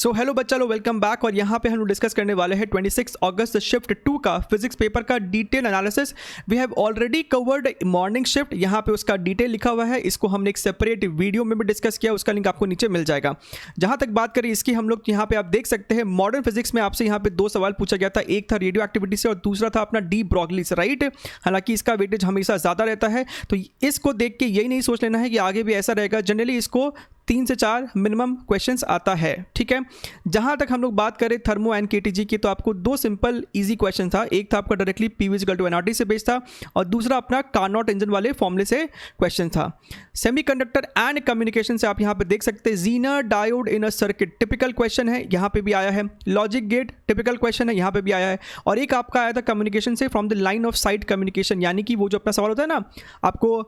So hello बच्चा लो, welcome back. और यहाँ पे हम लोग डिस्कस करने वाले हैं 26 अगस्त शिफ्ट 2 का फिजिक्स पेपर का detail analysis. We have already covered morning shift, यहाँ पे उसका डिटेल लिखा हुआ है। इसको हमने एक सेपरेट वीडियो में भी डिस्कस किया, उसका लिंक आपको नीचे मिल जाएगा। जहाँ तक बात करें इसकी, हम लोग यहाँ पे आप देख सकते हैं मॉडर्न फिजिक्स में आपसे यहाँ पे दो सवाल पूछा गया था। एक था रेडियो एक्टिविटी से और दूसरा था अपना डी ब्रॉगली से, राइट। हालांकि इसका वेटेज हमेशा ज़्यादा रहता है, तो इसको देख के यही नहीं सोच लेना है कि आगे भी ऐसा रहेगा। जनरली इसको 3 से 4 मिनिमम क्वेश्चंस आता है, ठीक है। जहां तक हम लोग बात करें थर्मो एंड केटीजी की, तो आपको दो सिंपल इजी क्वेश्चन था। एक था आपका directly PV equal to nRT से बेस्ड था और दूसरा अपना कार्नोट इंजन वाले फॉर्मूले से क्वेश्चन था। सेमीकंडक्टर एंड कम्युनिकेशन से आप यहां पे देख सकते हैं Zener diode in a circuit, typical question है, यहां पे भी आया है। लॉजिक गेट टिपिकल क्वेश्चन है, यहां पे भी आया है। और एक आपका आया था कम्युनिकेशन से, from the line of site communication, यानी कि वो जो अपना सवाल होता है ना, आपको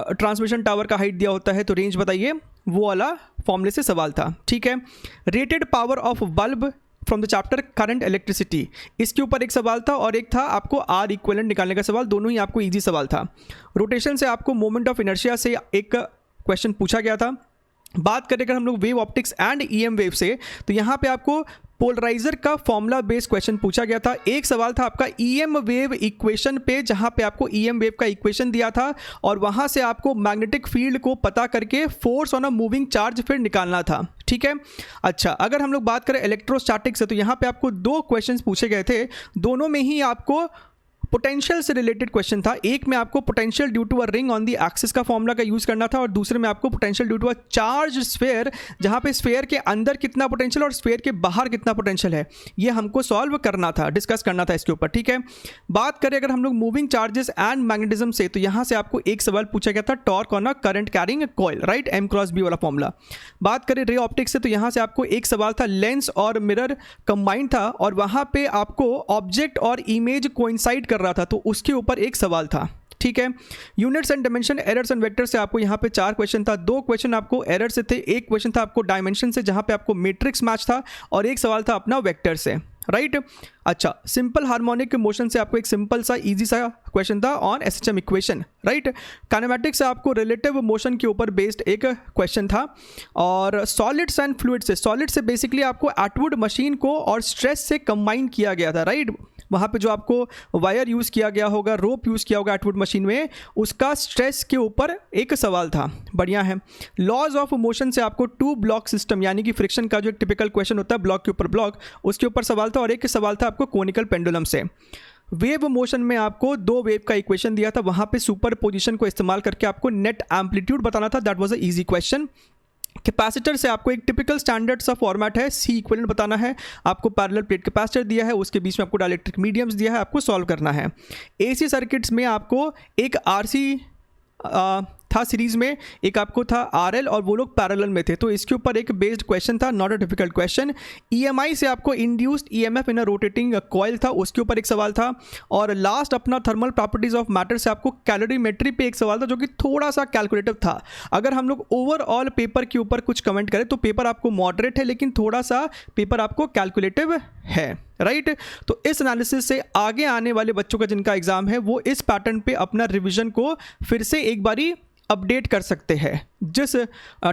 ट्रांसमिशन टावर का हाइट दिया होता है तो रेंज बताइए, वो वाला फॉर्मूले से सवाल था, ठीक है। Rated power of bulb from the chapter current electricity, इसके ऊपर एक सवाल था और एक था आपको आर इक्विवेलेंट निकालने का सवाल। दोनों ही आपको इजी सवाल था। रोटेशन से आपको मोमेंट ऑफ इनर्शिया से एक क्वेश्चन पूछा गया था। बात करें अगर हम लोग wave optics and EM wave से, तो यहाँ पे आपको पोलराइजर का फॉर्मूला बेस्ड क्वेश्चन पूछा गया था। एक सवाल था आपका ईएम वेव इक्वेशन पे, जहां पे आपको ईएम वेव का इक्वेशन दिया था और वहां से आपको मैग्नेटिक फील्ड को पता करके force on a moving charge फिर निकालना था, ठीक है। अच्छा, अगर हम लोग बात करें इलेक्ट्रोस्टैटिक्स से, तो यहाँ पे आपको 2 क्वेश्चंस पूछे गए थे। दोनों में ही आपको पोटेंशियल से रिलेटेड क्वेश्चन था। एक में आपको potential due to a ring on the axis का फॉर्मूला का यूज करना था और दूसरे में आपको potential due to a charge sphere, जहां पे स्फीयर के अंदर कितना पोटेंशियल और स्फीयर के बाहर कितना पोटेंशियल है, ये हमको सॉल्व करना था, डिस्कस करना था इसके ऊपर, ठीक है। बात करें अगर हम लोग मूविंग चार्जेस एंड मैग्नेटिज्म से, तो यहां से आपको एक सवाल पूछा गया था torque on a current carrying coil, right, M cross B वाला फॉर्मूला। बात करें रे ऑप्टिक्स से, तो यहां से आपको एक सवाल था लेंस और मिरर कंबाइंड था और वहां पे आपको ऑब्जेक्ट और इमेज कोइंसाइड कर रहा था, तो उसके ऊपर एक सवाल था, ठीक है। Units and dimension, errors and vector से आपको यहाँ पे 4 क्वेश्चन था। 2 क्वेश्चन आपको एरर से थे, एक क्वेश्चन था आपको डायमेंशन से, जहाँ पे आपको मैट्रिक्स मैच था, और एक सवाल था अपना वेक्टर से, राइट। अच्छा, सिंपल हार्मोनिक मोशन से आपको एक सिंपल सा इजी सा क्वेश्चन था on SHM equation, right. Kinematics से आपको रिलेटिव मोशन के ऊपर बेस्ड एक क्वेश्चन था। और सॉलिड्स एंड फ्लूइड से, सॉलिड से बेसिकली आपको एटवुड मशीन को और स्ट्रेस से कंबाइन किया गया था, राइट। वहाँ पे जो आपको वायर यूज़ किया गया होगा, रोप यूज़ किया होगा एटवुड मशीन में, उसका स्ट्रेस के ऊपर एक सवाल था। बढ़िया है। लॉज ऑफ मोशन से आपको 2 ब्लॉक सिस्टम, यानी कि फ्रिक्शन का जो एक टिपिकल क्वेश्चन होता है ब्लॉक के ऊपर ब्लॉक, उसके ऊपर सवाल था। और एक सवाल था आपको कोनिकल पेंडुलम से। वेव मोशन में आपको 2 वेव का इक्वेशन दिया था, वहाँ पे सुपर पोजिशन को इस्तेमाल करके आपको नेट एम्पलीट्यूड बताना था। That was a easy question. Capacitor से आपको एक टिपिकल स्टैंडर्ड सा फॉर्मेट है, सी इक्विवेलेंट बताना है। आपको पैरेलल प्लेट कैपेसिटर दिया है, उसके बीच में आपको डाइलेक्ट्रिक मीडियम्स दिया है, आपको सॉल्व करना है। एसी सर्किट्स में आपको एक आरसी था सीरीज में, एक आपको था आरएल, और वो लोग पैरेलल में थे, तो इसके ऊपर एक बेस्ड क्वेश्चन था, not a difficult question. EMI से आपको induced EMF in a rotating coil था, उसके ऊपर एक सवाल था। और लास्ट अपना थर्मल प्रॉपर्टीज ऑफ मैटर से आपको कैलोरीमेट्री पे एक सवाल था, जो कि थोड़ा सा कैलकुलेटिव था। अगर हम लोग ओवरऑल पेपर के ऊपर कुछ कमेंट करें, तो पेपर आपको मॉडरेट है, लेकिन थोड़ा सा पेपर आपको कैलकुलेटिव है, राइट। तो इस एनालिसिस से आगे आने वाले बच्चों का जिनका एग्जाम है, वो इस पैटर्न पे अपना रिवीजन को फिर से एक बारी अपडेट कर सकते हैं। जिस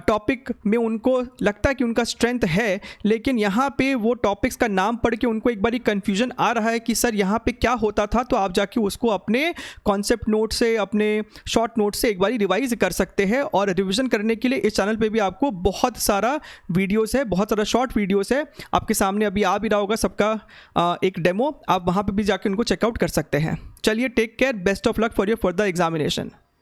टॉपिक में उनको लगता है कि उनका स्ट्रेंथ है, लेकिन यहाँ पे वो टॉपिक्स का नाम पढ़ के उनको एक बारी कंफ्यूजन आ रहा है कि सर यहाँ पे क्या होता था, तो आप जाके उसको अपने कॉन्सेप्ट नोट से, अपने शॉर्ट नोट से एक बारी रिवाइज कर सकते हैं। और रिवीजन करने के लिए इस चैनल पे भी आपको बहुत सारा वीडियोस है, बहुत सारा शॉर्ट वीडियोस है, आपके सामने अभी आ भी रहा होगा सबका एक डेमो, आप वहाँ पर भी जाके उनको चेकआउट कर सकते हैं। चलिए, take care, best of luck for your further examination.